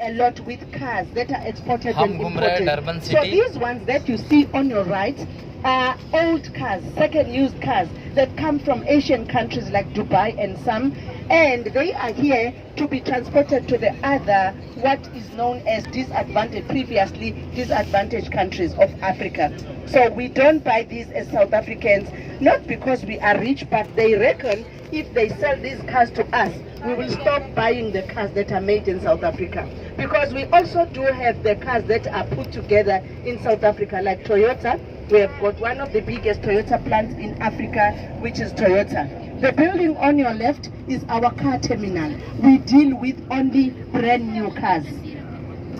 a lot with cars that are exported and हम घूम रहे हैं imported. Durban So city these ones that you see on your right are old cars, second-used cars that come from Asian countries like Dubai and some, and they are here to be transported to the other, what is known as previously disadvantaged countries of Africa. So we don't buy these as South Africans, not because we are rich, but they reckon if they sell these cars to us, we will stop buying the cars that are made in South Africa. Because we also do have the cars that are put together in South Africa, like Toyota. We have got one of the biggest Toyota plants in Africa, which is Toyota. The building on your left is our car terminal. We deal with only brand new cars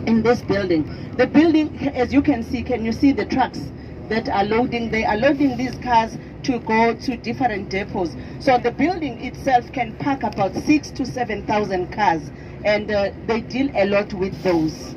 in this building. The building, as you can see, can you see the trucks that are loading? They are loading these cars to go to different depots. So the building itself can pack about 6,000 to 7,000 cars, and they deal a lot with those.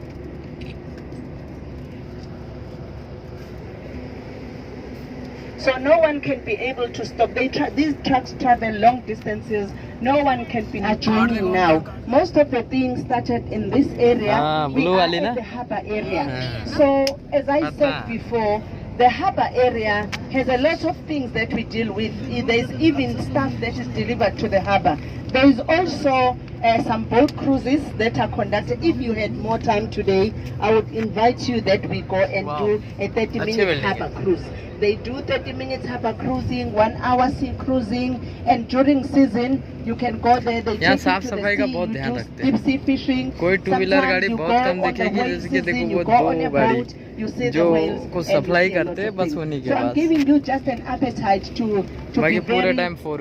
So no one can be able to stop. These trucks travel long distances. No one can be joining now. Most of the things started in this area. We are at the harbour area. So as I said before, the harbour area has a lot of things that we deal with. There's even stuff that is delivered to the harbour. There is also some boat cruises that are conducted. If you had more time today, I would invite you that we go and do a 30-minute harbour cruise. They do 30 minutes harbour cruising, 1 hour sea cruising, and during season you can go there. They take you to the sea, you do deep sea fishing. कोई two wheeler गाड़ी बहुत कम दिखेगी, जैसे कि देखो वो दो गाड़ी जो को सप्लाई करते हैं बस उन्हीं के पास. So I'm giving you just an appetite to be पूरे time 4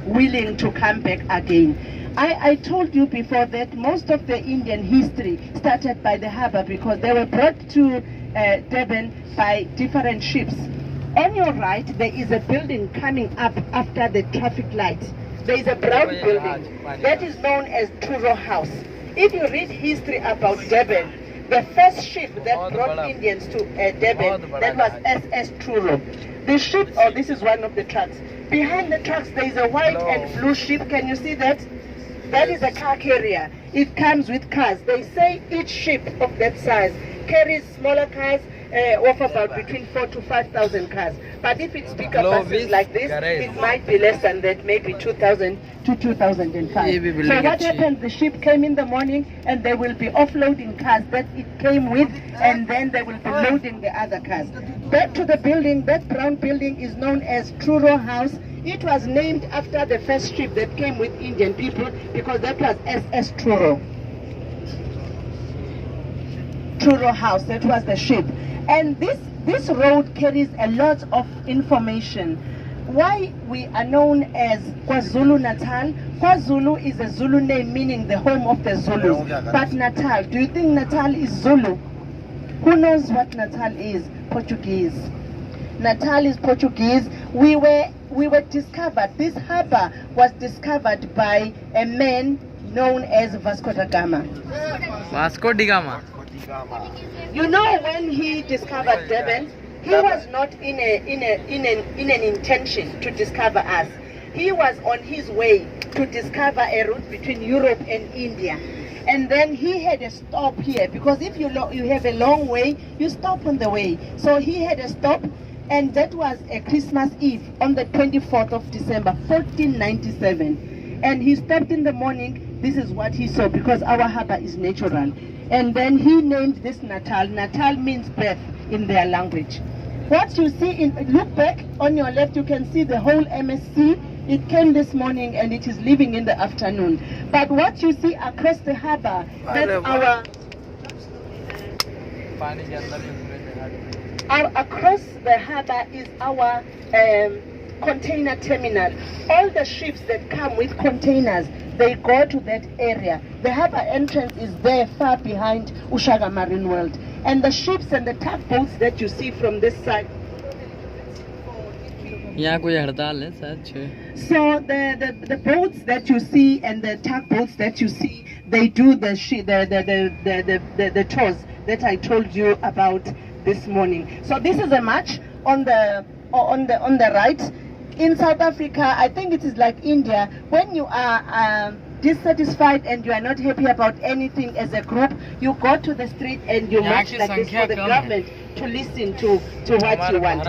willing to come back again. I told you before that most of the Indian history started by the harbour because they were brought to Durban by different ships. On your right, there is a building coming up after the traffic light. There is a brown building that is known as Truro House. If you read history about Durban, the first ship that brought Indians to Durban, that was SS Truro. The ship, this is one of the trucks. Behind the trucks, there is a white and blue ship. Can you see that? That is a car carrier. It comes with cars. They say each ship of that size carries smaller cars of about between 4,000 to 5,000 cars. But if it's bigger buses like this, it might be less than that, maybe 2,000 to 2,005. So what happens, the ship came in the morning and they will be offloading cars that it came with, and then they will be loading the other cars. Back to the building, that brown building is known as Truro House. It was named after the first ship that came with Indian people because that was SS Truro. Truro House, that was the ship. And this road carries a lot of information. Why we are known as KwaZulu Natal. KwaZulu is a Zulu name meaning the home of the Zulus. But Natal, do you think Natal is Zulu? Who knows what Natal is? Portuguese. Natal is Portuguese. We were discovered, this harbour was discovered by a man known as Vasco da Gama. Vasco da Gama. You know, when he discovered Durban, he was not in an intention to discover us. He was on his way to discover a route between Europe and India. And then he had a stop here, because if you have a long way, you stop on the way. So he had a stop, and that was a Christmas Eve on the 24th of December, 1497. And he stopped in the morning. This is what he saw, because our harbour is natural. And then he named this Natal. Natal means birth in their language. What you see, look back on your left, you can see the whole MSC. It came this morning and it is leaving in the afternoon. But what you see across the harbour, that's across the harbour is our container terminal. All the ships that come with containers, they go to that area. The harbour entrance is there far behind Ushaga Marine World. And the ships and the tugboats that you see from this side. यहाँ कोई हड़ताल है सच. So the boats that you see and the tugboats that you see, they do the tours that I told you about this morning. So this is a match on the right. In South Africa, I think it is like India. When you are dissatisfied and you are not happy about anything as a group, you go to the street and you march like this for the government to listen to what you want.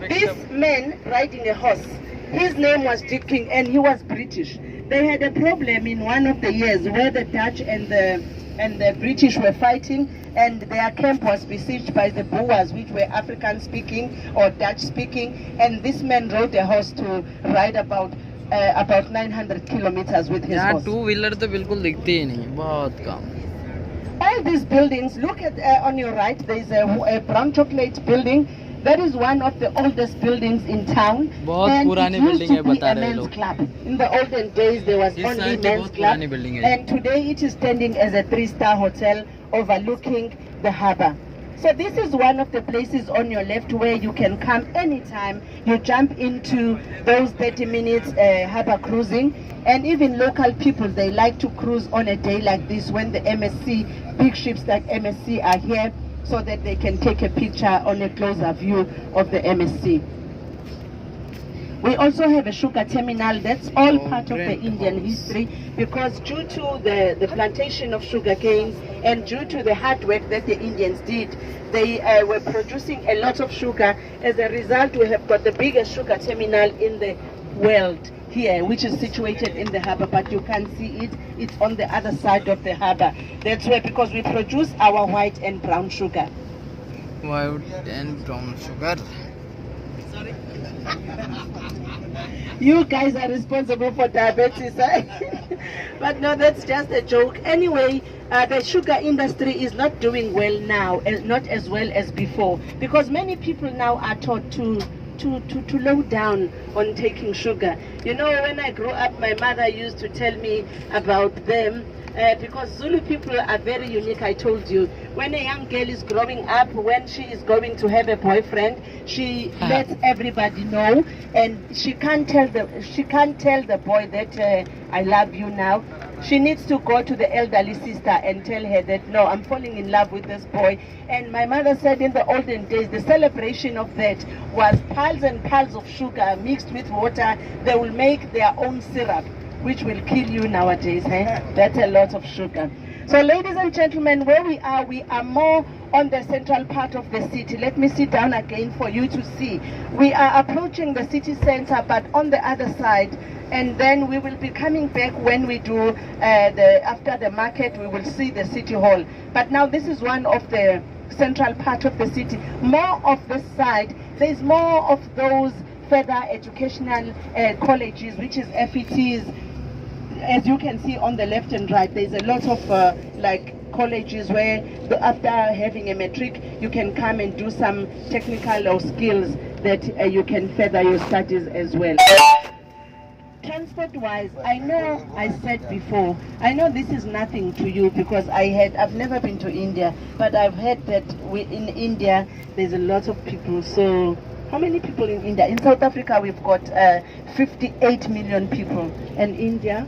This man riding a horse, his name was Dick King and he was British. They had a problem in one of the years where the Dutch and the British were fighting, and their camp was besieged by the Boers, which were African speaking or Dutch speaking, and this man rode a horse to ride about 900 kilometers with his horse. Two-wheeler तो बिल्कुल दिखते ही नहीं, बहुत कम. All these buildings, look at on your right, there is a brown chocolate building. That is one of the oldest buildings in town. बहुत पुरानी building है बता रहे लोग. Club. In the olden days there was only men's club, and today it is standing as a 3-star hotel overlooking the harbour. So this is one of the places on your left where you can come anytime. You jump into those 30 minutes harbour cruising, and even local people, they like to cruise on a day like this when the MSC, big ships like MSC are here, so that they can take a picture on a closer view of the MSC. We also have a sugar terminal. That's all part of the Indian history, because due to the plantation of sugar canes and due to the hard work that the Indians did, they were producing a lot of sugar. As a result, we have got the biggest sugar terminal in the world here, which is situated in the harbour, but you can't see it. It's on the other side of the harbour. That's where, because we produce our white and brown sugar. White and brown sugar. Sorry. You guys are responsible for diabetes, eh? But no, that's just a joke. Anyway, the sugar industry is not doing well now, not as well as before, because many people now are taught to low down on taking sugar. You know, when I grew up, my mother used to tell me about them, because Zulu people are very unique. I told you, when a young girl is growing up, when she is going to have a boyfriend, she lets everybody know, and she can't tell the boy that I love you now. She needs to go to the elderly sister and tell her that, no, I'm falling in love with this boy. And my mother said in the olden days, the celebration of that was piles and piles of sugar mixed with water. They will make their own syrup, which will kill you nowadays. That's a lot of sugar. So ladies and gentlemen, where we are more on the central part of the city. Let me sit down again for you to see. We are approaching the city center, but on the other side, and then we will be coming back when we do after the market, we will see the city hall. But now this is one of the central part of the city. More of this side, there's more of those further educational colleges, which is FETs. As you can see on the left and right, there's a lot of like colleges where after having a matric, you can come and do some technical or skills that you can further your studies as well. Transport-wise, I know I said before, I know this is nothing to you because I've never been to India, but I've heard that in India there's a lot of people. So how many people in India? In South Africa we've got 58 million people, and India